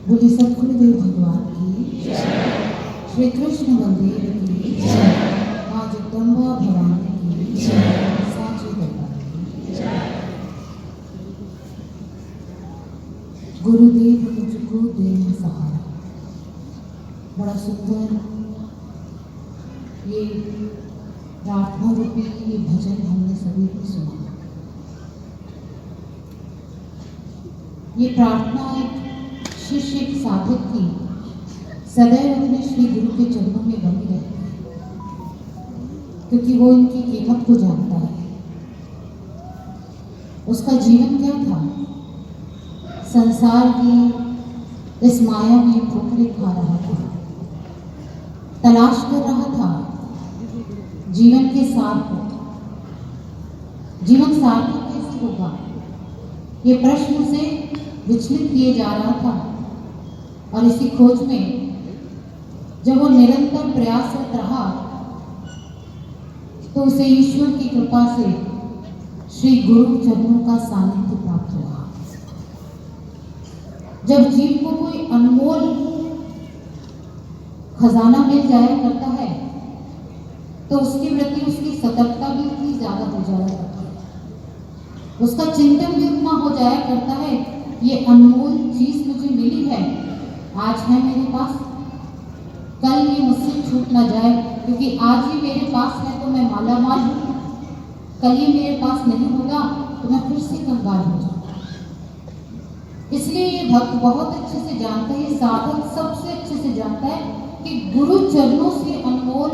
बोले सद्गुरुदेव भगवान की, श्री कृष्ण बलदेव की, माँ जगदम्बा भवानी की, साची दरबार की। गुरुदेव मुझको देना सहारा। बड़ा सुंदर ये प्रार्थना रूपी ये भजन हमने सभी को सुना। ये प्रार्थना एक शिष्य एक साधक की सदैव अपने श्री गुरु के चरणों में बनी रहती है, क्योंकि वो इनकी कीमत को जानता है। उसका जीवन क्या था? संसार की इस माया में ठोकरें खा रहा था, तलाश कर रहा था जीवन के सार को। जीवन सार्थक कैसे होगा, ये प्रश्न से विचलित किए जा रहा था। और इसी खोज में जब वो निरंतर प्रयासरत रहा तो उसे ईश्वर की कृपा से श्री गुरु चरणों का सानिध्य प्राप्त हुआ। जब जीव को कोई अनमोल खजाना मिल जाया करता है तो उसके प्रति उसकी सतर्कता भी उतनी ज्यादा हो जाया करती है, उसका चिंतन भी उतना हो जाया करता है। ये अनमोल चीज मुझे मिली है, आज है मेरे पास, कल ये मुझसे छूट ना जाए, क्योंकि आज ही मेरे पास है तो मैं माला माल हूँ, कल ये मेरे पास नहीं होगा तो मैं फिर से कंगाल हो जाऊंगा। इसलिए ये भक्त बहुत अच्छे से जानता है, ये साधक सबसे अच्छे से जानता है कि गुरु चरणों से अनमोल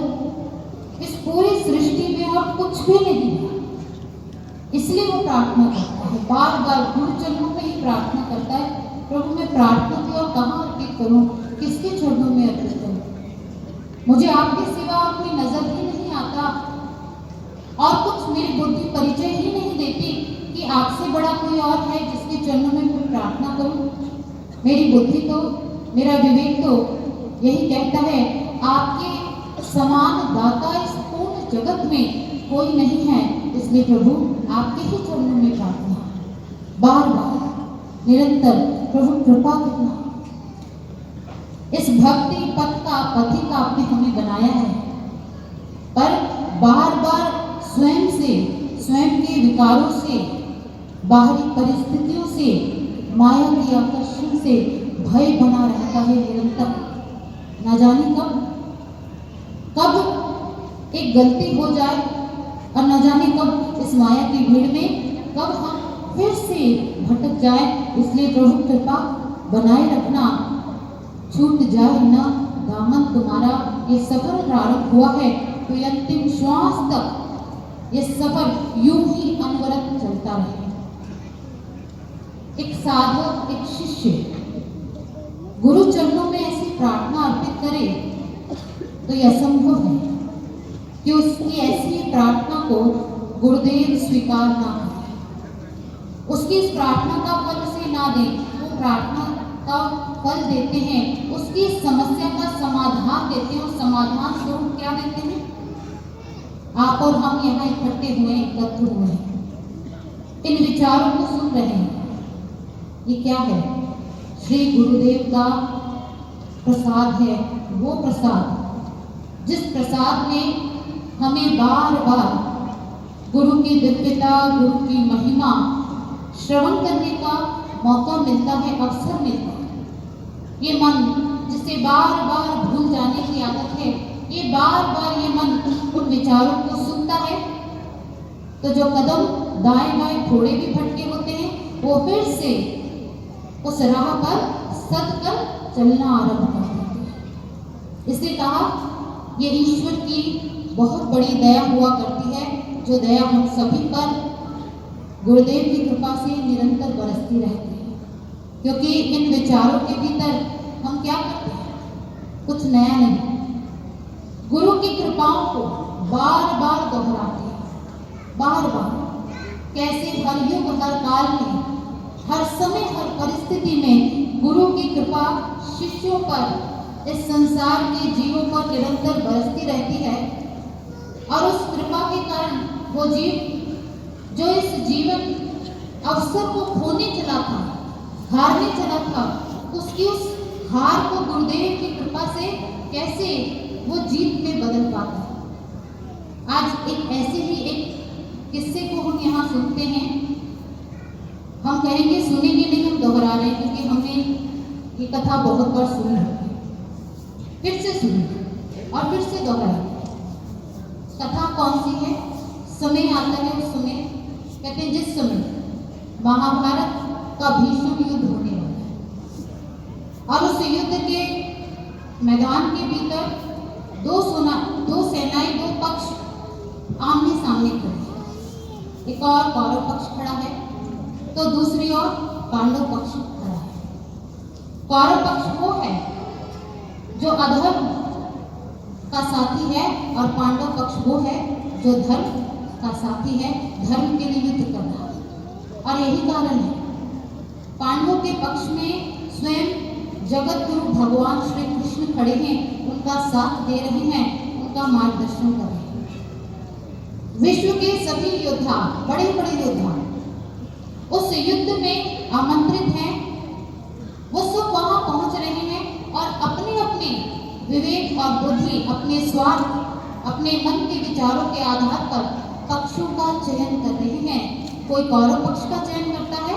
इस पूरी सृष्टि में और कुछ भी नहीं है। इसलिए वो प्रार्थना करता है, बार बार गुरु चरणों में ही प्रार्थना करता है, प्रभु मैं प्रार्थना की और कहाँ अर्पित करूं, किसके चरणों में अर्पित करूं? मुझे आपके सिवा और कोई नजर ही नहीं आता और कुछ मेरी बुद्धि परिचय ही नहीं देती कि आपसे बड़ा कोई और है जिसके चरणों में मैं प्रार्थना करूं। मेरी बुद्धि तो, मेरा विवेक तो यही कहता है आपके समान दाता इस पूर्ण जगत में कोई नहीं है, इसलिए प्रभु आपके ही चरणों में प्रार्थना, बार बार निरंतर प्रभु कृपा करना। इस भक्ति पथ का पथिक आपने हमें बनाया है, पर बार बार स्वयं से, स्वयं के विकारों से, बाहरी परिस्थितियों से, माया के आकर्षण से भय बना रहता है निरंतर। ना जाने कब एक गलती हो जाए और न जाने कब इस माया की भीड़ में कब हम फिर से भटक जाए। इसलिए प्रभु कृपा बनाए रखना, छूट जाए ना दामन तुम्हारा। ये सफर प्रारंभ हुआ है तो ये अंतिम श्वास तक ये सफर यूं ही अनवरत चलता रहे। एक साधक, एक शिष्य गुरु चरणों में ऐसी प्रार्थना अर्पित करे तो यह असंभव है कि उसकी ऐसी प्रार्थना को गुरुदेव स्वीकार ना करें, उसकी इस प्रार्थना का फल उसे ना दे। वो प्रार्थना का फल देते हैं, उसकी समस्या का समाधान देते हैं। और समाधान स्वरूप क्या देते हैं? आप और हम यहाँ इकट्ठे हुए, एकत्र हुए हैं, इन विचारों को सुन रहे हैं। ये क्या है? श्री गुरुदेव का प्रसाद है, वो प्रसाद जिस प्रसाद में हमें बार बार गुरु की दिव्यता, गुरु की महिमा श्रवण करने का मौका मिलता है, अवसर मिलता है। ये मन जिसे बार बार भूल जाने की आदत है, ये बार बार ये मन उन विचारों को सुनता है तो जो कदम दाएं बाएं थोड़े भी भटके होते हैं वो फिर से उस राह पर सद कर चलना आरंभ कर देते हैं। इसलिए कहा ये ईश्वर की बहुत बड़ी दया हुआ करती है, जो दया हम सभी पर गुरुदेव की कृपा से निरंतर बरसती रहती है। क्योंकि इन विचारों के भीतर हम क्या करते हैं? कुछ नया नहीं, गुरु की कृपाओं को बार बार दोहराते हैं, बार बार। कैसे हर युग, हर काल में, हर समय, हर परिस्थिति में गुरु की कृपा शिष्यों पर, इस संसार के जीवों पर निरंतर बरसती रहती है। और उस कृपा के कारण वो जीव जो इस जीवन अवसर को खोने चला था, हारने चला था, उसकी उस हार को गुरुदेव की कृपा से कैसे वो जीत में बदल पाता है। आज एक ऐसे ही एक किस्से को हम यहाँ सुनते हैं। हम कहेंगे सुनेंगे नहीं, हम दोहरा रहे हैं क्योंकि हमने ये कथा बहुत बार सुनी है। फिर से सुनी और फिर से दोहराई। कथा कौन सी है? समय आता है उस समय, कहते हैं जिस समय महाभारत का भीषण युद्ध होने वाला है और उस युद्ध के मैदान के भीतर दो सेनाएं, दो पक्ष आमने सामने खड़े हैं। एक और कौरव पक्ष खड़ा है तो दूसरी ओर पांडव पक्ष खड़ा है। कौरव पक्ष वो है जो अधर्म का साथी है और पांडव पक्ष वो है जो धर्म का साथी है, धर्म के लिए युद्ध कर रहा है। और यही कारण है पांडवों के पक्ष में स्वयं जगत गुरु भगवान श्री कृष्ण खड़े हैं, उनका साथ दे रहे हैं, उनका मार्गदर्शन कर रहे हैं। विश्व के सभी योद्धा, बड़े बड़े योद्धा उस युद्ध में आमंत्रित हैं। वो सब वहां पहुंच रहे हैं और अपने अपने विवेक और बुद्धि, अपने स्वार्थ, अपने मन के विचारों के आधार पर पक्षों का चयन कर रहे हैं। कोई कौरव पक्ष का चयन करता है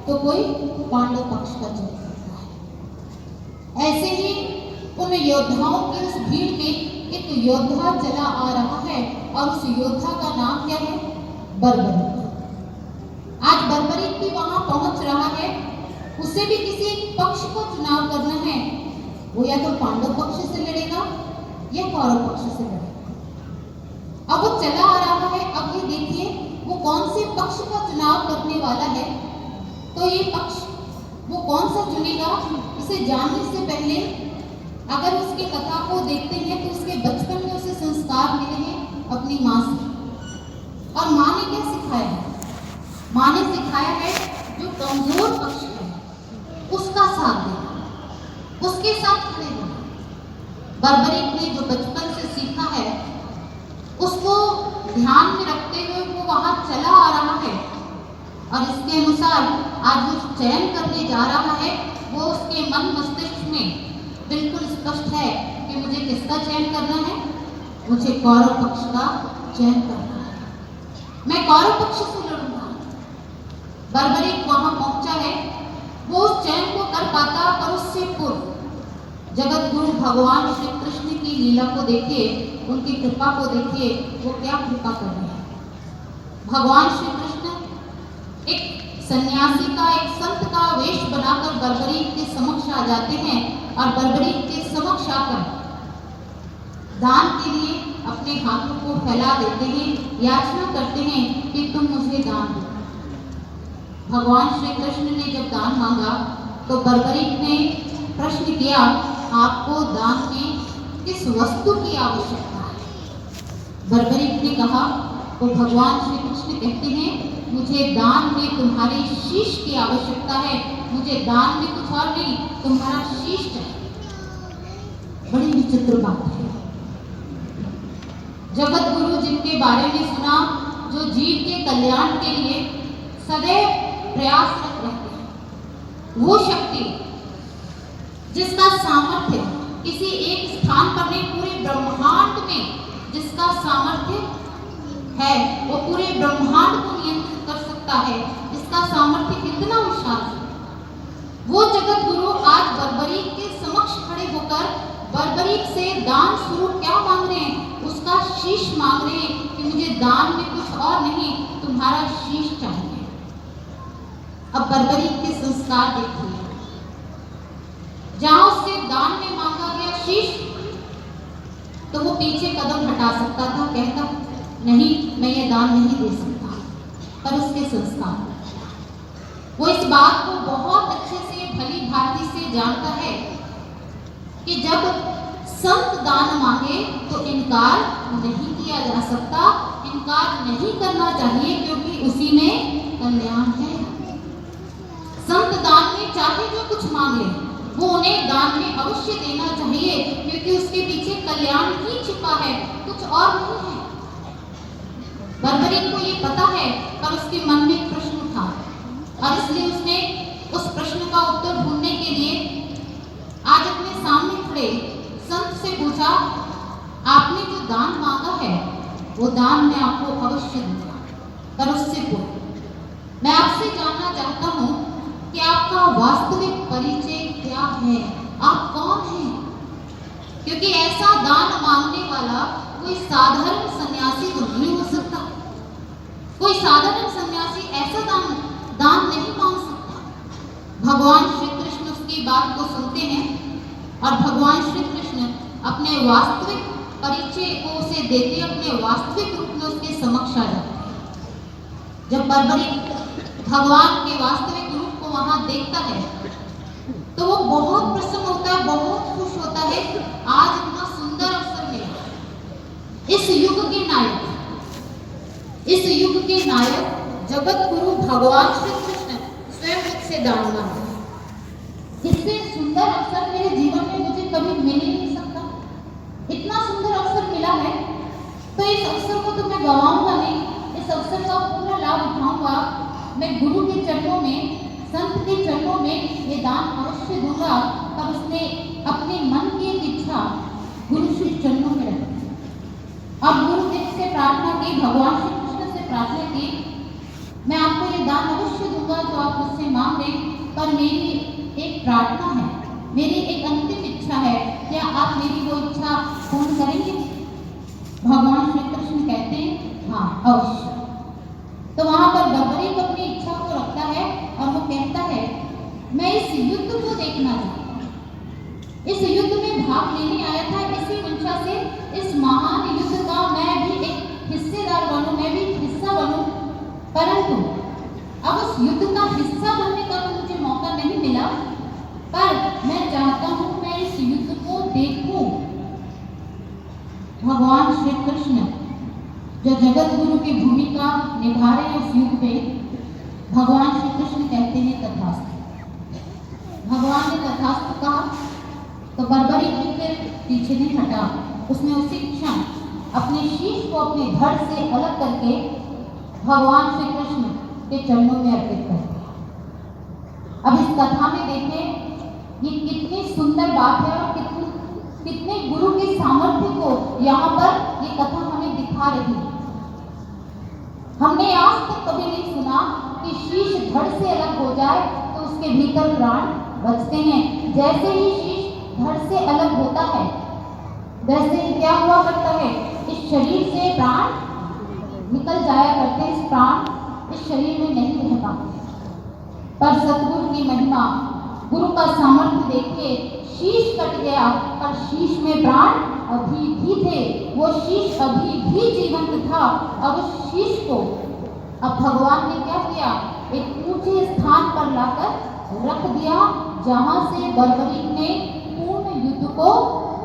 तो कोई पांडव पक्ष का चयन करता है। ऐसे ही उन योद्धाओं की उस भीड़ में एक योद्धा चला आ रहा है और उस योद्धा का नाम क्या है? बर्बरीक। आज बर्बरीक भी वहां पहुंच रहा है। उसे भी किसी पक्ष को चुनाव करना है। वो या तो पांडव पक्ष से लड़ेगा या कौरव पक्ष से लड़ेगा। अब वो चला आ रहा है। अब ये देखिए वो कौन से पक्ष का चुनाव करने वाला है। तो ये पक्ष वो कौन सा चुनेगा, इसे जानने से पहले अगर उसकी कथा को देखते हैं तो उसके बचपन में उसे संस्कार मिले हैं अपनी माँ से। और माँ ने क्या सिखाया है? माँ ने सिखाया है जो कमजोर पक्ष है उसका साथ देना, उसके साथ खड़े होना। बर्बरीक ने जो बचपन से सीखा है उसको ध्यान में रखते हुए वो वहां चला आ रहा है और इसके अनुसार आज वो चयन करने जा रहा है। वो उसके मन मस्तिष्क में बिल्कुल स्पष्ट है कि मुझे किसका चयन करना है? मुझे कौरव पक्ष का चयन करना है। मैं कौरव पक्ष से लड़ूंगा। बर्बरीक वहां पहुंचा है। वो उस चयन को कर पाता पर उससे पूर्व जगत गुरु भगवान श्री कृष्ण की लीला को देखिए, उनकी कृपा को देखिए, वो क्या कृपा कर रहे हैं। भगवान श्री कृष्ण एक सन्यासी का, एक संत का वेश बनाकर बर्बरीक के समक्ष आ जाते हैं और बर्बरीक के समक्ष आकर दान के लिए अपने हाथों को फैला देते हैं, याचना करते हैं कि तुम मुझे दान दो। भगवान श्री कृष्ण ने जब दान मांगा तो बर्बरीक ने प्रश्न किया, आपको दान में किस वस्तु की आवश्यकता है? बर्बरीक ने कहा तो भगवान श्री कृष्ण कहते हैं, मुझे दान में तुम्हारे शीश की आवश्यकता है। मुझे दान में कुछ और नहीं, तुम्हारा शीश चाहिए। बड़ी विचित्र बात है। जगत गुरु जिनके बारे में सुना, जो जीव के कल्याण के लिए सदैव प्रयासरत रहते हैं, वो शक्ति जिसका सामर्थ्य किसी एक स्थान पर नहीं, पूरे ब्रह्मांड में जिसका सामर्थ्य है, वो पूरे ब्रह्मांड को नियंत्रित कर सकता है। इसका सामर्थ्य कितना विशाल है। वो जगत गुरु आज बर्बरीक के समक्ष खड़े होकर बर्बरीक से दान स्वरूप क्या मांग रहे हैं? उसका शीश मांग रहे हैं कि मुझे दान में कुछ और नहीं, तुम्हारा शीश चाहिए। अब बर्बरीक के संस्कार देखिए। जहां उससे दान में मांगा गया शीश तो वो पीछे कदम हटा सकता था, कहता नहीं मैं ये दान नहीं दे सकता। पर उसके संस्कार, वो इस बात को बहुत अच्छे से भली भांति से जानता है कि जब संत दान मांगे तो इनकार नहीं किया जा सकता, इनकार नहीं करना चाहिए क्योंकि उसी में कल्याण है। संत दान में चाहे जो कुछ मांगे वो उन्हें दान में अवश्य देना चाहिए क्योंकि उसके पीछे कल्याण ही छिपा है, कुछ और नहीं है। बर्बरीक को ये पता है पर उसके मन में एक प्रश्न था और इसलिए उसने उस प्रश्न का उत्तर ढूंढने के लिए आज दान मांगा है वो दान मैं आपको अवश्य दूंगा, पर उससे पूर्व मैं आपसे जानना चाहता हूँ कि आपका वास्तविक परिचय क्या है, आप कौन हैं? क्योंकि ऐसा दान मांगने वाला कोई साधारण सन्यासी तो नहीं हो सकता। कोई साधारण सन्यासी ऐसा दान नहीं मांग सकता। भगवान श्री कृष्ण उसकी बात को सुनते हैं और भगवान श्री कृष्ण अपने वास्तविक परिचय को उसे देते, अपने वास्तविक रूप में उसके समक्ष आ जाते हैं। जब बर्बरीक भगवान के वास्तविक रूप को वहां देखता है तो वो बहुत प्रसन्न होता है, बहुत खुश होता है। आज इतना सुंदर अवसर मिला। इस युग के नायक जगत गुरु भगवान श्री कृष्ण स्वयं मुझसे दान मांगे। इससे सुंदर अवसर मेरे जीवन में मुझे कभी मिल ही नहीं सकता। इतना सुंदर अवसर मिला है तो इस अवसर को तो मैं गवाऊंगा नहीं, इस अवसर का पूरा लाभ उठाऊंगा। मैं गुरु के चरणों में, संत के चरणों में ये दान अवश्य दूंगा। पर उसने अपने मन की एक इच्छा गुरु श्री चरणों में रखी और गुरुदेव से प्रार्थना की, भगवान श्री कृष्ण से प्रार्थना की, मैं आपको ये दान अवश्य दूंगा जो आप मुझसे मांग रहे, पर मेरी एक प्रार्थना है, मेरी एक अंतिम इच्छा है, क्या आप मेरी वो इच्छा पूर्ण करेंगे? भगवान श्री कृष्ण कहते हैं हाँ अवश्य। तो वहां पर बर्बरीक अपनी इच्छा को रखता है और वो कहता है मैं इस युद्ध को देखना चाहता हूं, इस युद्ध में भाग लेने आया था, इसी मंशा से इस महान युद्ध का मैं भी एक हिस्सेदार बनूं, मैं भी एक हिस्सा बनूं। परंतु अब उस युद्ध का हिस्सा बनने का तो मुझे मौका नहीं मिला, पर मैं चाहता हूं मैं इस युद्ध को देखूं। भगवान श्री कृष्ण जो जगत गुरु की भूमिका निभा रहे हैं उस युग में, भगवान श्री कृष्ण कहते हैं तथास्तु। भगवान ने तथास्तु कहा तो बर्बरीक फिर पीछे नहीं हटा, उसने उसी क्षण अपने शीश को अपने धड़ से अलग करके भगवान श्री कृष्ण के चरणों में अर्पित कर दिया। अब इस कथा में देखें ये कितनी सुंदर बात है और कितने गुरु के सामर्थ्य को यहाँ पर ये कथा हमें दिखा रही है। हमने आज तक कभी नहीं सुना कि शीश धड़ से अलग हो जाए तो उसके भीतर प्राण बचते हैं। जैसे ही शीश धड़ से अलग होता है वैसे ही क्या हुआ करता है, इस शरीर से प्राण निकल जाया करते, इस प्राण इस शरीर में नहीं रह पाते। पर सतगुरु की महिमा, गुरु का सामर्थ्य देखिए, शीश कट गया पर शीश में प्राण अभी भी थे, वो शीश अभी भी जीवंत था। अब उस शीश को अब भगवान ने क्या किया, एक ऊंचे स्थान पर लाकर रख दिया जहां से बर्बरीक ने पूर्ण युद्ध को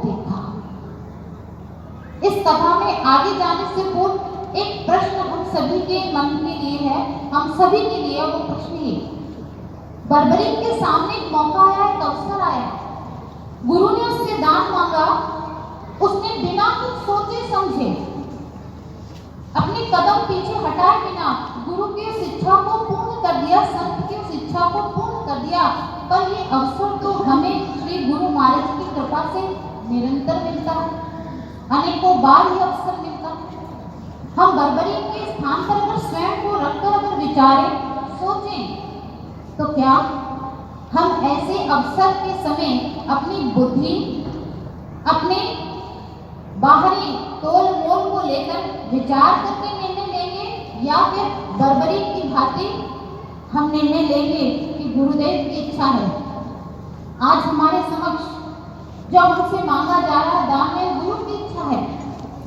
देखा। इस कथा में आगे जाने से पूर्व एक प्रश्न हम सभी के मन के लिए है, हम सभी के लिए वो प्रश्न ये, बर्बरीक के सामने एक मौका आया, एक अवसर आया, गुरु ने उससे दान मांगा, उसने बिना कुछ सोचे समझे अपने कदम पीछे हटाए बिना गुरु की उस इच्छा को पूर्ण कर दिया, संत की उस इच्छा को पूर्ण कर दिया। पर ये अवसर तो हमें श्री गुरु महाराज की कृपा से निरंतर मिलता है, अनेकों बार ये अवसर मिलता है। हम बर्बरीक के स्थान पर अगर स्वयं को रखकर अगर विचारें, सोचें तो क्या हम ऐसे अवसर के समय अपनी बुद्धि, अपने बाहरी तोल मोल को लेकर विचार करके निर्णय लेंगे या फिर बर्बरीक की भांति हम निर्णय लेंगे कि गुरुदेव की इच्छा है, आज हमारे समक्ष जो हमसे मांगा जा रहा दान है गुरु की इच्छा है,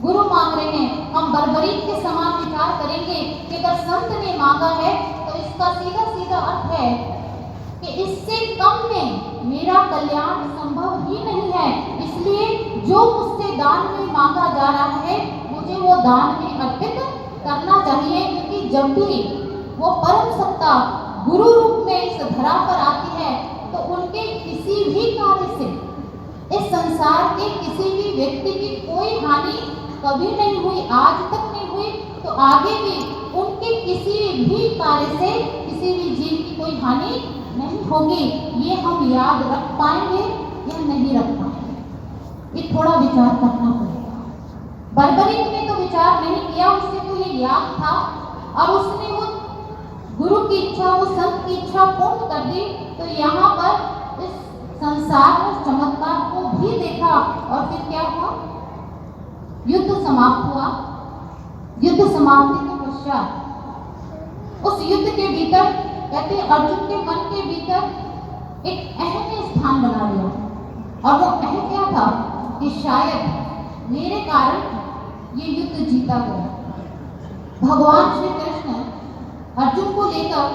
गुरु मांग रहे हैं, हम बर्बरीक के समान विचार करेंगे कि अगर संत ने मांगा है तो इसका सीधा सीधा अर्थ है कि इससे कम में मेरा कल्याण संभव ही नहीं है, इसलिए जो मुझसे दान में मांगा जा रहा है मुझे वो दान में अर्पित करना चाहिए। क्योंकि जब भी वो परम सत्ता गुरु रूप में इस धरा पर आती है तो उनके किसी भी कार्य से इस संसार के किसी भी व्यक्ति की कोई हानि कभी नहीं हुई, आज तक नहीं हुई, तो आगे भी उनके किसी भी कार्य से किसी भी जीव की कोई हानि नहीं होगी। ये हम याद रख पाएंगे या नहीं रख पाएंगे, ये थोड़ा विचार करना पड़ेगा। नहीं किया, उसे तो ये याद था और उसने वो गुरु की इच्छा, वो संत की इच्छा पूर्ण कर दी। तो यहाँ पर इस संसार में चमत्कार को भी देखा और फिर क्या हुआ? युद्ध समाप्त हुआ। युद्ध समाप्ति के पश्चात उस युद्ध के भीतर कहते अर्जुन के मन के भीतर एक अहम ने स्थान बना लिया और वो अहम क्या था कि शायद मेरे कारण ये युद्ध जीता गया। भगवान श्री कृष्ण अर्जुन को लेकर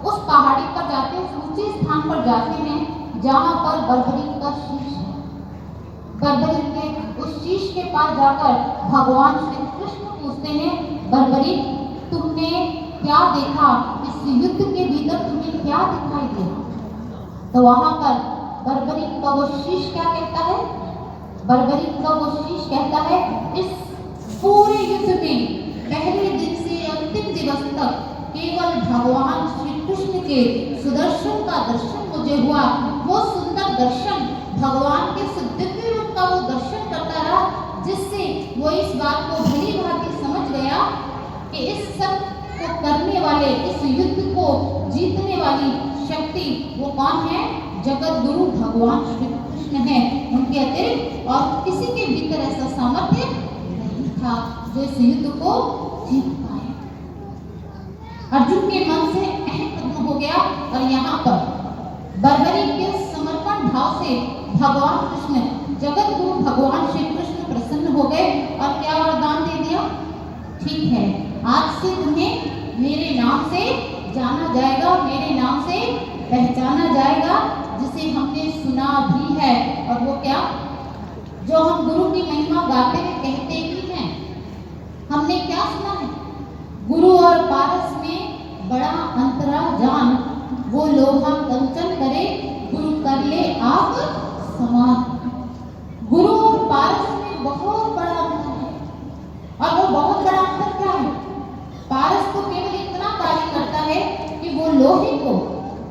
उस पहाड़ी पर जाते हैं, ऊंचे स्थान पर जाते हैं जहां पर बर्बरीक का शीश है। बर्बरीक के उस शीश के पास जाकर भगवान श्री कृष्ण पूछते हैं, बर्बरीक तुमने क्या देखा? इस युद्ध के भीतर तुम्हें क्या दिखाई दिया? तो वहां पर बर्बरीक का वो शीश क्या कहता है? बर्बरीक का वो शीश कहता है, इस पूरे युद्ध में पहले दिन से अंतिम दिवस तक केवल भगवान श्री कृष्ण के सुदर्शन का दर्शन मुझे हुआ। वो सुंदर दर्शन, भगवान के दिव्य रूप का वो दर्शन करता रहा, जिससे वो इस बात को भली भांति समझ गया कि इस सब को करने वाले, इस युद्ध को जीतने वाली शक्ति वो कौन है? जगत गुरु भगवान श्री कृष्ण है। उनके अतिरिक्त और किसी के भीतर ऐसा सामर्थ्य नहीं था जो इस युद्ध को जीत पाए। अर्जुन के मन से अहम खत्म हो गया और यहाँ पर बर्बरीक के समर्पण भाव से भगवान कृष्ण, जगत गुरु भगवान श्री कृष्ण प्रसन्न हो गए और क्या वरदान दे दिया? ठीक है, आज से तुम्हें मेरे नाम से जाना जाएगा, मेरे नाम से पहचाना जाएगा, जिसे हमने सुना भी है। और वो क्या? जो हम गुरु की महिमा गाते हुए कहते ही हैं, हमने क्या सुना है? गुरु और पारस में बड़ा अंतरा जान, वो लोहा कंचन करे, गुरु कर ले आप समान। गुरु और पारस में बहुत बड़ा अंतर है और वो बहुत बड़ा अंतर क्या है? पारस तो केवल इतना कार्य करता है कि वो लोहे को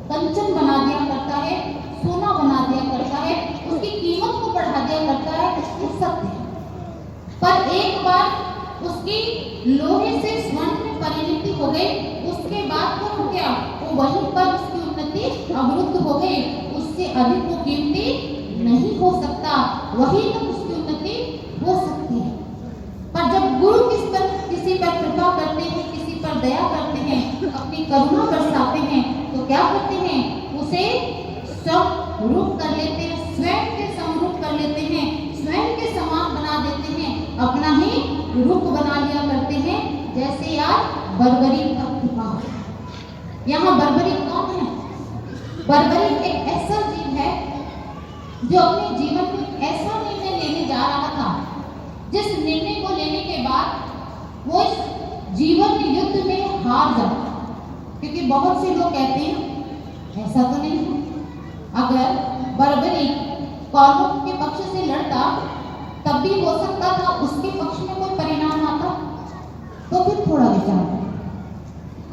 कंचन बना दिया करता है, सोना बना दिया करता है, उसकी कीमत को बढ़ा दिया करता है, ये सत्य है। पर एक बार उसकी लोहे से स्वर्ण में परिणति हो गई, उसके बाद क्या हो गया? वो वहीं पर उसकी उन्नति अवरुद्ध हो गई, उससे अधिक वो कीमती नहीं हो सकता, वही तक उसकी उन्नति हो सकती है। पर जब गुरु किसी पर कृपा करते हैं, किसी पर दया करते हैं, अपनी करुणा बरसाते हैं, तो क्या करते हैं? उसे समरूप कर लेते हैं, स्वयं के समरूप कर लेते हैं, स्वयं के समान बना देते हैं, अपना ही रूप बना लिया करते हैं। जैसे आज बर्बरीक का कृपा। यहाँ बर्बरीक कौन है? बर्बरीक एक ऐसा जीव है जो अपने जीवन में ऐसा निर्णय लेने जा रहा था, जिस निर्णय को लेने के बाद वो इस जीवन युद्ध में हार जाता। क्योंकि बहुत से लोग कहते हैं ऐसा तो नहीं है, अगर बर्बरीक कौरवों के पक्ष से लड़ता तब भी हो सकता था उसके पक्ष में कोई परिणाम आता, तो फिर थोड़ा विचार करें।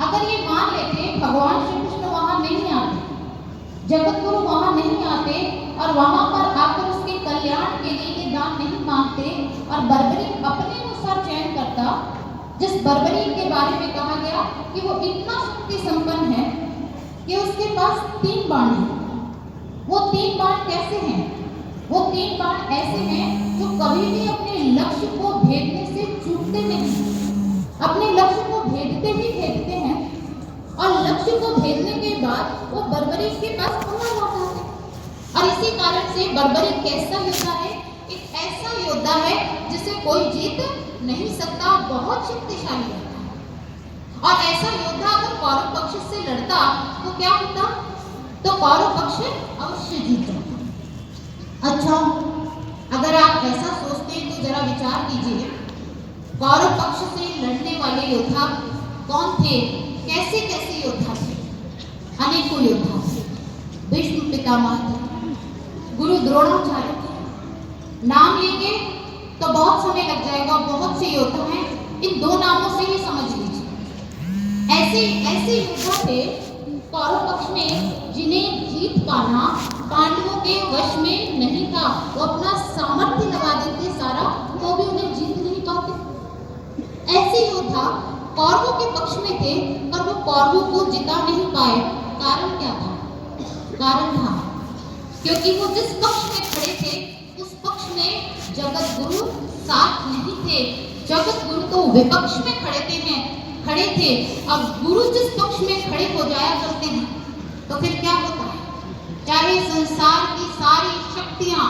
अगर ये मान लेते भगवान श्री कृष्ण वहां नहीं आते, जगत गुरु वहां नहीं आते और वहां पर आकर उसके कल्याण के लिए ये दान नहीं मांगते और बर्बरीक अपने अनुसार चयन करता, जिस बर्बरीक के बारे में कहा गया कि वो इतना शक्ति संपन्न है कि उसके पास 3 बाण हैं। वो 3 बाण कैसे हैं? वो 3 बाण ऐसे हैं जो कभी भी अपने लक्ष्य को भेदने से चूकते नहीं, अपने लक्ष्य को भेदते ही भेदते हैं और लक्ष्य को भेदने के बाद वो बर्बरीक के पास पुनः लौट आते हैं। और इसी कारण से बर्बरीक कैसा योद्धा है? एक ऐसा योद्धा है जिसे कोई जीत नहीं सकता, बहुत शक्तिशाली होता है। और ऐसा योद्धा अगर कौरव पक्ष से लड़ता तो क्या होता? तो कौरव पक्ष अवश्य जीत जाता। अच्छा, अगर आप ऐसा सोचते हैं तो जरा विचार कीजिए, कौरव पक्ष से लड़ने वाले योद्धा कौन थे? कैसे कैसे योद्धा थे? अनेकों योद्धा थे। भीष्म पितामह थे, गुरु द्रोणाचार्य थे। नाम लेंगे तो बहुत समय लग जाएगा, बहुत से योद्धा हैं, इन 2 नामों से ही समझ लीजिए। ऐसे योद्धा थे कौरव पक्ष में जिन्हें जीत पाना पांडवों के वश में नहीं था। वो अपना सामर्थ्य लगा देते सारा, तो भी उन्हें जीत नहीं पाते। कौरवों के पक्ष में थे, पर वो कौरवों को जिता नहीं पाए। कारण क्या था? कारण था क्योंकि वो जिस पक्ष में खड़े थे उस पक्ष में जगत गुरु साथ नहीं थे। जगत गुरु तो विपक्ष में खड़े थे। अब गुरु जिस पक्ष में खड़े हो जाया करते हैं तो फिर क्या होता है? चाहे संसार की सारी शक्तियां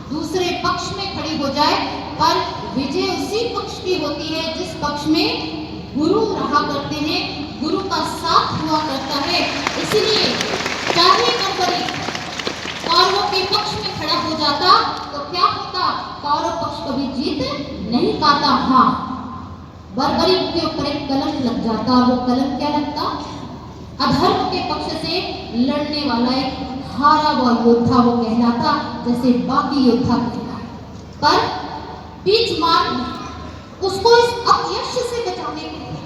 दूसरे पक्ष में खड़ी हो जाए, पर विजय उसी पक्ष की होती है जिस पक्ष में गुरु रहा करते हैं, गुरु का साथ हुआ करता है। इसलिए चाहे बर्बरी कौरवों के पक्ष में खड़ा हो जाता तो क्या होता? कौरव पक्ष कभी जीत नहीं पाता। हाँ, बर्बरी के ऊपर एक कलंक लग जाता। वो कलंक क्या लगता? अधर्म के पक्ष से लड़ने वाला एक हारा हुआ योद्धा वो कहलाता, जैसे बाकी योद्धा कहलाता। पर बीच मार्ग में उसको इस अपयश से बचाने के लिए,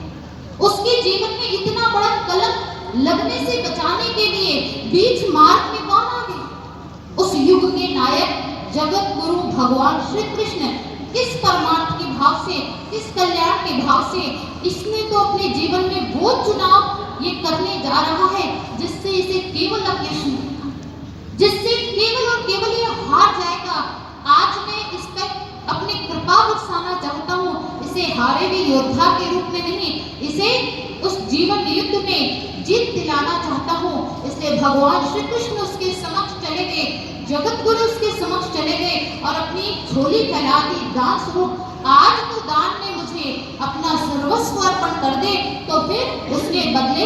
उसके जीवन में इतना बड़ा कलंक लगने से बचाने के लिए बीच मार्ग में कौन आ गया? उस युग के नायक जगत गुरु भगवान श्री कृष्ण। किस परमार्थ के भाव से, किस कल्याण के भाव से इसने तो अपने जीवन में वो चुनाव ये करने जा रहा है जिससे इसे केवल अपयश मिलेगा, जिससे केवल और केवल ये हार जाएगा। आज मैं इस पर अपनी कृपा बरसाना चाहता हूँ, इसे हारे हुए योद्धा के रूप में नहीं, इसे उस जीवन युद्ध में जीत दिलाना चाहता हूँ। इसलिए भगवान श्री कृष्ण उसके समक्ष चले गए, जगत गुरु उसके समक्ष चले गए और अपनी झोली फैला दी दान स्वरूप। आज तो दान में मुझे अपना सर्वस्व अर्पण कर दे, तो फिर उसके बदले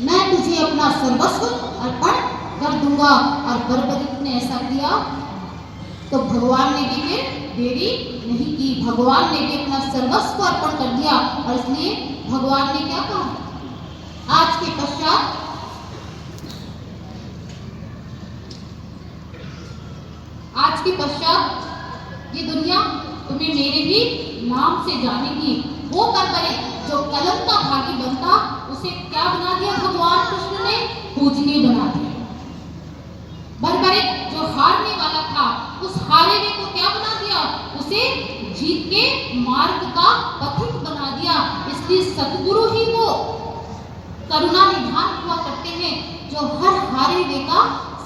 मैं तुझे अपना सर्वस्व अर्पण कर दूंगा। और बर्बरीक ने ऐसा किया तो भगवान ने भी फिर देरी नहीं की, भगवान ने भी अपना सर्वस्व अर्पण कर दिया। और इसलिए भगवान ने क्या कहा? आज के पश्चात ये दुनिया तुम्हें मेरे ही नाम से जानेगी। वो बर्बरीक जो कलंक का भागी बनता, उसे क्या बना दिया भगवान कृष्ण ने? पूजनीय बना दिया। बर्बरीक जो हारने वाला था, उस हारे ने को क्या बना दिया? उसे जीत के मार्ग का पथिक बना दिया। इसलिए सतगुरु ही वो करुणा निधान हुआ करते हैं जो हर हारे हुए का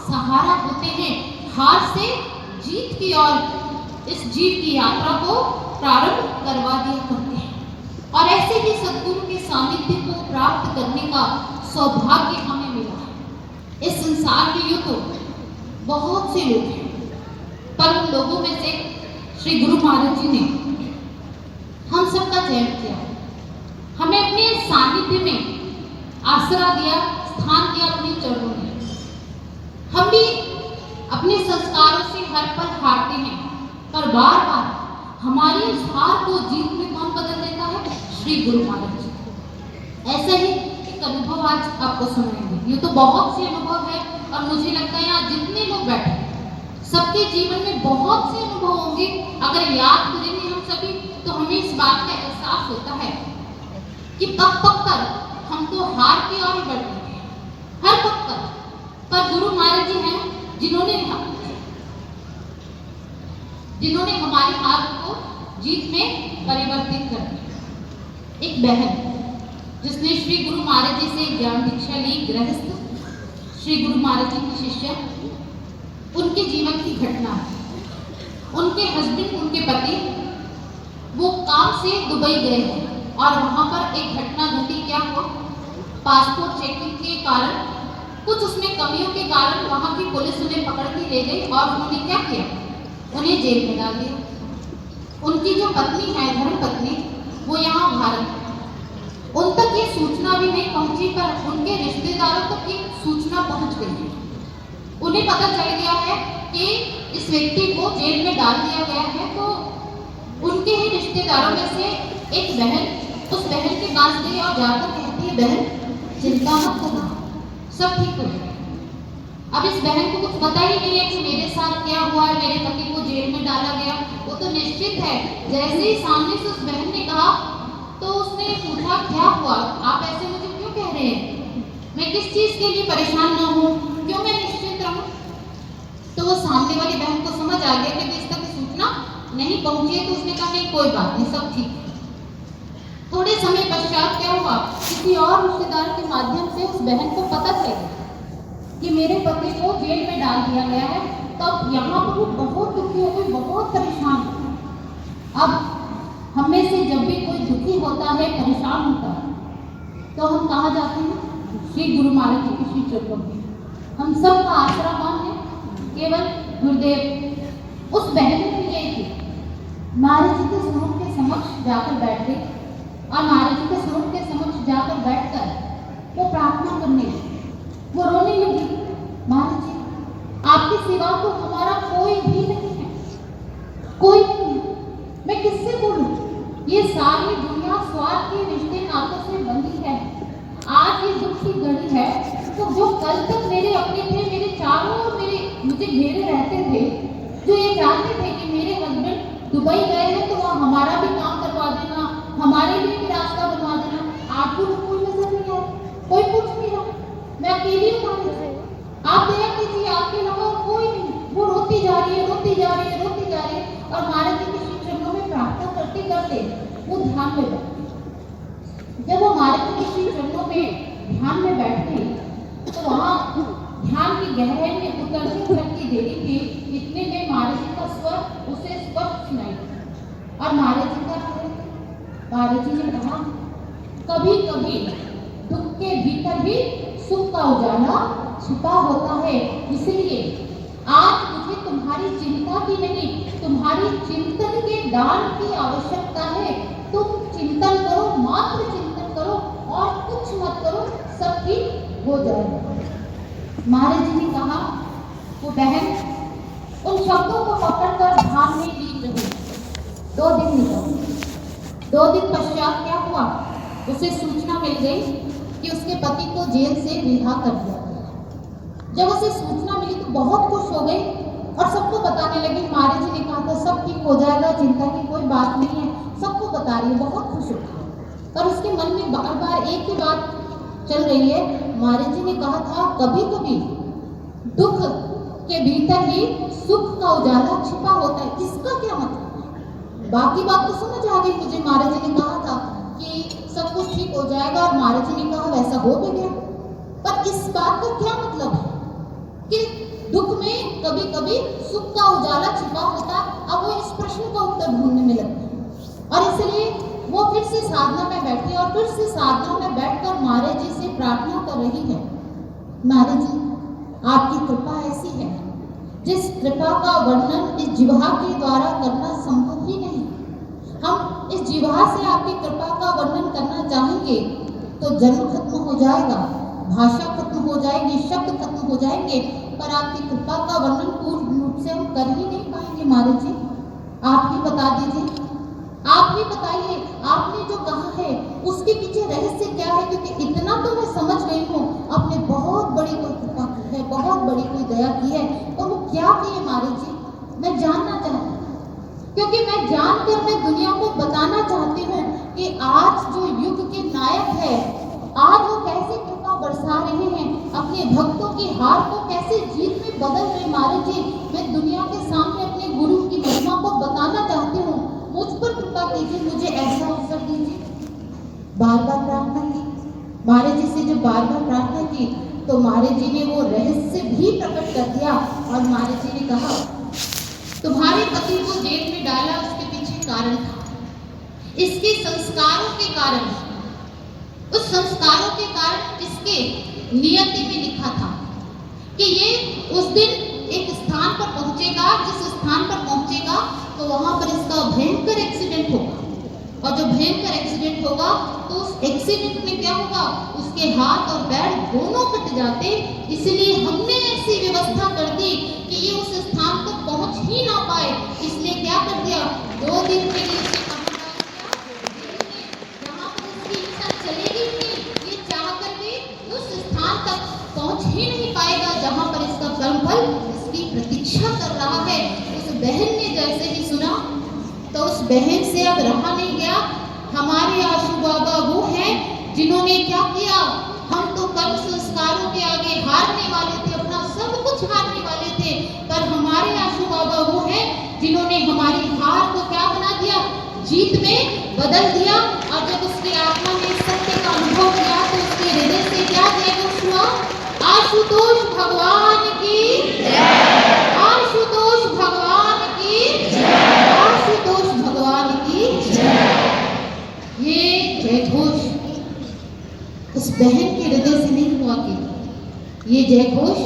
सहारा होते हैं। हार से जीत की ओर इस जीव की यात्रा को प्रारंभ करवा दिया करते हैं। और ऐसे ही सद्गुरु के सानिध्य को प्राप्त करने का सौभाग्य हमें मिला है। इस संसार में यूं तो बहुत से लोग हैं, पर उन लोगों में से श्री गुरु महाराज जी ने हम सबका चयन किया, हमें अपने सानिध्य में आसरा दिया, स्थान दिया अपने चरणों में। हम भी अपने संस्कारों से हर पल हारते हैं, पर बार बार हमारी इस हार को जीत में कौन बदल देता है? श्री गुरु महाराज जी। ऐसा ही एक अनुभव आज आपको सुनाएंगे। ये तो बहुत से अनुभव है और मुझे लगता है यहाँ जितने लोग बैठे सबके जीवन में बहुत से अनुभव होंगे। अगर याद करेंगे हम सभी तो हमें इस बात का एहसास होता है कि पक पक कर हम तो हार की ओर बढ़ रहे हैं, हर पक पर गुरु महाराज जी हैं जिन्होंने हमारी हार को जीत में परिवर्तित कर दिया। एक बहन जिसने श्री गुरु महाराज जी से ज्ञान दीक्षा ली, गृहस्थ श्री गुरु महाराज जी की शिष्य, उनके जीवन की घटना है। उनके हस्बैंड, उनके पति वो काम से दुबई गए हैं और वहां पर एक घटना घटी। क्या हुआ? पासपोर्ट चेकिंग के कारण, कुछ उसमें कमियों के कारण वहां की पुलिस उन्हें पकड़ के ले गई और उन्होंने क्या किया? उन्हें जेल में डाल दिया। उनकी जो पत्नी है, धर्म पत्नी, वो यहाँ भारत, उन तक ये सूचना भी नहीं पहुंची, पर उनके रिश्तेदारों तक ये सूचना पहुंच गई है। उन्हें पता चल गया है कि इस व्यक्ति को जेल में डाल दिया गया है। तो उनके ही रिश्तेदारों में से एक बहन उस बहन के पास गई और जाकर कहती है, बहन चिंता मत करना, सब ठीक हो जाएगा। अब इस बहन को कुछ पता ही नहीं है कि मेरे साथ क्या हुआ है, मेरे पति को जेल में डाला गया। वो तो निश्चित है। जैसे ही सामने से उस बहन ने कहा तो उसने पूछा, क्या हुआ? आप ऐसे मुझे क्यों कह रहे हैं? मैं किस चीज के लिए परेशान न हूँ, क्यों मैं निश्चिंत रहूं? तो वो सामने वाली बहन को समझ आ गया कि इस तक सूचना नहीं पहुंची है। तो उसने कहा, नहीं कोई बात नहीं, सब ठीक है। थोड़े समय पश्चात क्या हुआ, किसी और रिश्तेदार के माध्यम से उस बहन को पता चला कि मेरे पति को जेल में डाल दिया गया है। तब यहाँ पर वो बहुत दुखी हो गई, बहुत परेशान हुई। अब हम में से जब भी कोई दुखी होता है, परेशान होता है, तो हम कहाँ जाते हैं? श्री गुरु महाराज जी के श्री चरणों में। हम सब का आसरा कौन है? केवल गुरुदेव। उस बहन ने भी यही थी, महाराज जी के स्वरूप के समक्ष जाकर बैठ गई और महाराज जी के स्वरूप के समक्ष जाकर बैठकर वो प्रार्थना करने लगी, वो रोने लगी। महाराज जी, आपकी सिवा तो हमारा कोई भी नहीं है, कोई नहीं है, मैं किससे बोलूं? ये सारी दुनिया स्वार्थ के रिश्ते नातों से बंधी है। आज ये दुख की घड़ी है, तो जो कल तक मेरे अपने थे, मेरे चारों ओर मेरे मुझे घेरे रहते थे, जो ये चाहते थे कि मेरे हस्बैंड दुबई गए हैं तो वहाँ हमारा भी काम करवा देना, हमारे लिए भी रास्ता बनवा देना, आपको कोई नजर नहीं आया, कोई पूछ नहीं रहा, मैं अकेली हूँ। आप दया कीजिए, आपके अलावा कोई नहीं। वो रोती जा रही है, रोती जा रही है, रोती जा रही है। और महाराज जी के श्री चरणों में प्रार्थना करते करते वो ध्यान में बैठी। जब वो महाराज जी के श्री चरणों में ध्यान में बैठे तो वहाँ ध्यान की गहराई में उतरती देरी थी। इतने में महाराज जी का स्वर उसे स्पष्ट सुनाई दिया और महाराज जी का महाराज जी ने कहा, कभी कभी दुख के भीतर भी सुख का उजाला छुपा होता है, इसलिए आज मुझे तुम्हारी चिंता की नहीं, तुम्हारी चिंतन के दान की आवश्यकता है। तुम चिंतन करो, मात्र चिंतन करो और कुछ मत करो, सब ठीक हो जाएगा। महाराज जी ने कहा, वो बहन उन शब्दों को पकड़कर ध्यान में लीन रही। 2 दिन निकल, 2 दिन पश्चात क्या हुआ, उसे सूचना मिल गई कि उसके पति को जेल से रिहा कर दिया गया। जब उसे सूचना मिली तो बहुत खुश हो गई और सबको बताने लगी। महाराज जी ने कहा था सब ठीक हो जाएगा, चिंता की कोई बात नहीं है, सबको बता रही है, बहुत खुश होती है। पर उसके मन में बार बार एक ही बात चल रही है। महाराज जी ने कहा था, कभी कभी दुख के भीतर ही सुख का उजाला छिपा होता है। इसका क्या मतलब? बाकी बात तो समझ आ गई मुझे। महाराज जी ने कहा था कि सब कुछ ठीक हो जाएगा और महाराज जी ने कहा वैसा हो भी गया। पर इस बात का क्या मतलब है कि दुख में कभी कभी सुख का उजाला छिपा होता है? अब वो इस प्रश्न का उत्तर ढूंढने में लगती है और इसलिए वो फिर से साधना में बैठी और फिर से साधना में बैठकर महाराज जी से प्रार्थना कर रही है। महाराज जी, आपकी कृपा ऐसी है जिस कृपा का वर्णन इस जिह्वा के द्वारा करना संभव ही नहीं। हम इस जिह्वा से आपकी कृपा का वर्णन करना चाहेंगे तो जन्म खत्म हो जाएगा, भाषा खत्म हो जाएगी, शब्द खत्म हो जाएंगे, पर आपकी कृपा का वर्णन पूर्ण रूप से हम कर ही नहीं पाएंगे। महाराज जी, आप ही बता दीजिए, आप ही बताइए, आपने जो कहा है उसके पीछे रहस्य क्या है? क्योंकि इतना तो मैं समझ गई हूँ, आपने बहुत बड़ी कोई कृपा की है, बहुत बड़ी कोई दया की है। और वो क्या की है महाराज जी, मैं जानना चाहती हूँ, क्योंकि मैं जानकर मैं दुनिया को बताना चाहती हूँ कि आज जो युग के नायक है, आज वो कैसे कृपा बरसा रहे हैं, अपने भक्तों की हार को कैसे जीत में बदल रहे। महाराज जी, मैं दुनिया के सामने अपने गुरु की महिमा को बताना चाहती हूँ, मुझ पर कृपा कीजिए, मुझे ऐसा अवसर दीजिए। बार बार प्रार्थना की महाराज जी से। जब बार बार प्रार्थना की तो महाराज जी ने वो रहस्य भी प्रकट कर दिया और महाराज जी ने कहा, तुम्हारे पति को जेल में डाला उसके पीछे कारण था, इसके संस्कारों के कारण, उस संस्कारों के कारण इसके नियति में लिखा था कि ये उस दिन एक स्थान पर पहुंचेगा, जिस स्थान पर पहुंचेगा तो वहां पर इसका भयंकर एक्सीडेंट होगा और जब भयंकर एक्सीडेंट होगा तो उस एक्सीडेंट में क्या होगा, उसके हाथ और पैर दोनों कट जाते। इसलिए हमने ऐसी व्यवस्था कर दी कि ये उस स्थान तक पहुंच ही ना पाए। इसलिए क्या कर दिया, 2 दिन के लिए जहाँ पर इसकी इच्छा चलेगी नहीं, ये चाह कर भी उस स्थान तक पहुंच ही नहीं पाएगा जहाँ पर इसका कर्मफल इसकी प्रतीक्षा कर रहा है। उस बहन ने जैसे ही सुना तो उस बहन से अब रहा नहीं गया। हमारे आशु बाबा वो हैं जिन्होंने क्या किया, हम तो कर्म संस्कारों के आगे हारने वाले थे, अपना सब कुछ हारने वाले थे, पर हमारे आशु बाबा वो हैं जिन्होंने हमारी हार को क्या बना दिया, जीत में बदल दिया। और जब उस उसकी आत्मा ने इस सत्य का अनुभव किया तो उसके हृदय से क्या जयघोष हुआ? आशुतोष भगवान की जय, आशुतोष भगवान की जय, आशुतोष भगवान की जय। ये जयघोष उस बहन के हृदय से नहीं हुआ कि ये जयघोष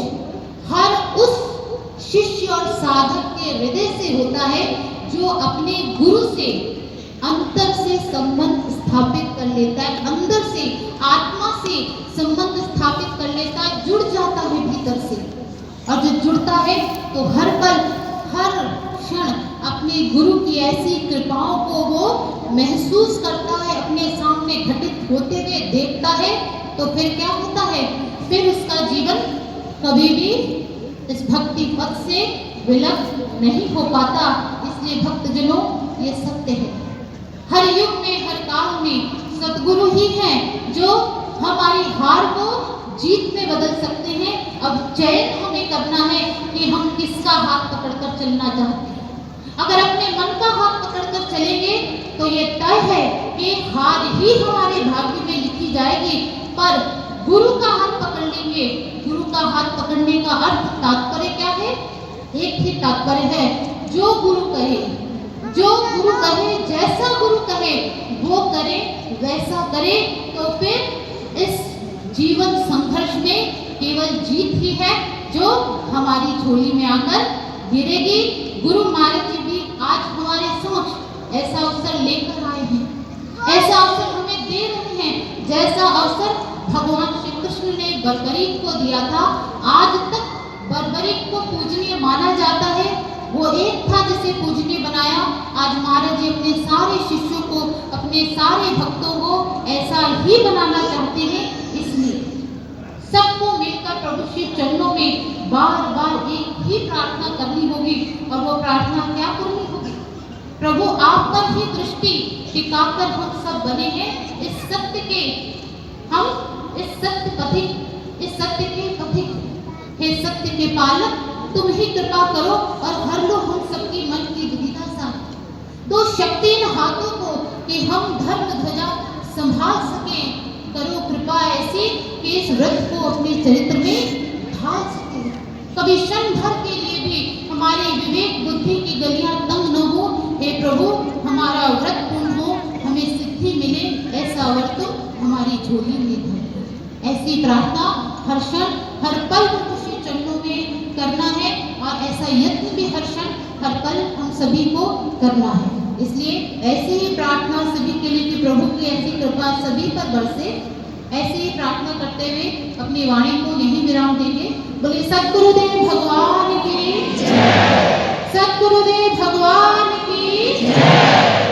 हर उस शिष्य और साधक के हृदय से होता है जो अपने गुरु से अंतर से संबंध स्थापित कर लेता है, अंदर से आत्मा से संबंध स्थापित कर लेता है, जुड़ जाता है भीतर से। और जब जुड़ता है तो हर पल हर क्षण अपने गुरु की ऐसी कृपाओं को वो महसूस करता है, अपने सामने घटित होते हुए देखता है। तो फिर क्या होता है? फिर उसका जीवन कभी भी इस भक्ति पथ से विलग नहीं हो पाता। इसलिए भक्तजनों, ये सत्य है, हर युग में हर काल में सद्गुरु ही हैं जो हमारी हार को जीत में बदल सकते हैं। अब चयन हमें करना है कि हम किसका हाथ पकड़कर चलना चाहते हैं। अगर अपने मन का हाथ पकड़कर चलेंगे तो ये तय है कि हार ही हमारे भाग्य में लिखी जाएगी। पर गुरु का हाथ पकड़ लेंगे। गुरु का हाथ पकड़ने का अर्थ, तात्पर्य क्या है? एक ही तात्पर्य है, जो गुरु कहे, जो गुरु कहे, जैसा गुरु कहे वो करे, वैसा करे। तो फिर इस जीवन संघर्ष में केवल जीत ही है जो हमारी झोली में आकर गिरेगी। गुरु महाराज जी भी आज हमारे समक्ष ऐसा अवसर लेकर आए हैं, ऐसा अवसर हमें दे रहे हैं जैसा अवसर भगवान श्री कृष्ण ने बर्बरीक को दिया था। आज तक बर्बरीक को पूजनीय माना जाता है, वो एक था जिसे पूजनीय बनाया। आज महाराज जी अपने सारे शिष्यों को, अपने सारे भक्तों को ऐसा ही बनाना चाहते हैं। इसलिए सबको मिलकर प्रभु श्री चरणों में बार बार एक ही प्रार्थना करनी होगी। और वो प्रार्थना क्या करनी होगी? प्रभु आप पर ही दृष्टि टिकाकर हम सब बने हैं इस सत्य के, हम इस सत्य पथिक, इस सत्य के पथिक। हे सत्य के पालक, तुम ही कृपा करो और हर लो हम सबकी मन की दुविधा सा। दो शक्ति इन हाथों को कि हम धर्म ध्वजा संभाल सके। करो कृपा ऐसी कि इस व्रत को अपने चरित्र में ढाल सके। कभी क्षण भर के लिए भी हमारी विवेक बुद्धि की गलियां तंग न हो। हे प्रभु, हमारा व्रत पूर्ण हो, हमें सिद्धि मिले, ऐसा व्रत हमारी झोली में धर। ऐसी प्रार्थना हर क्षण हर पल प्रभु श्री चरणों में करना है और ऐसा यत्न भी हर क्षण हर पल हम सभी को करना है। इसलिए ऐसी ही प्रार्थना सभी के लिए कि प्रभु की ऐसी कृपा सभी पर बरसे। ऐसे ही प्रार्थना करते हुए अपनी वाणी को यहीं विराम देंगे। बोले सद्गुरुदेव भगवान की जय, सद्गुरुदेव भगवान की जय।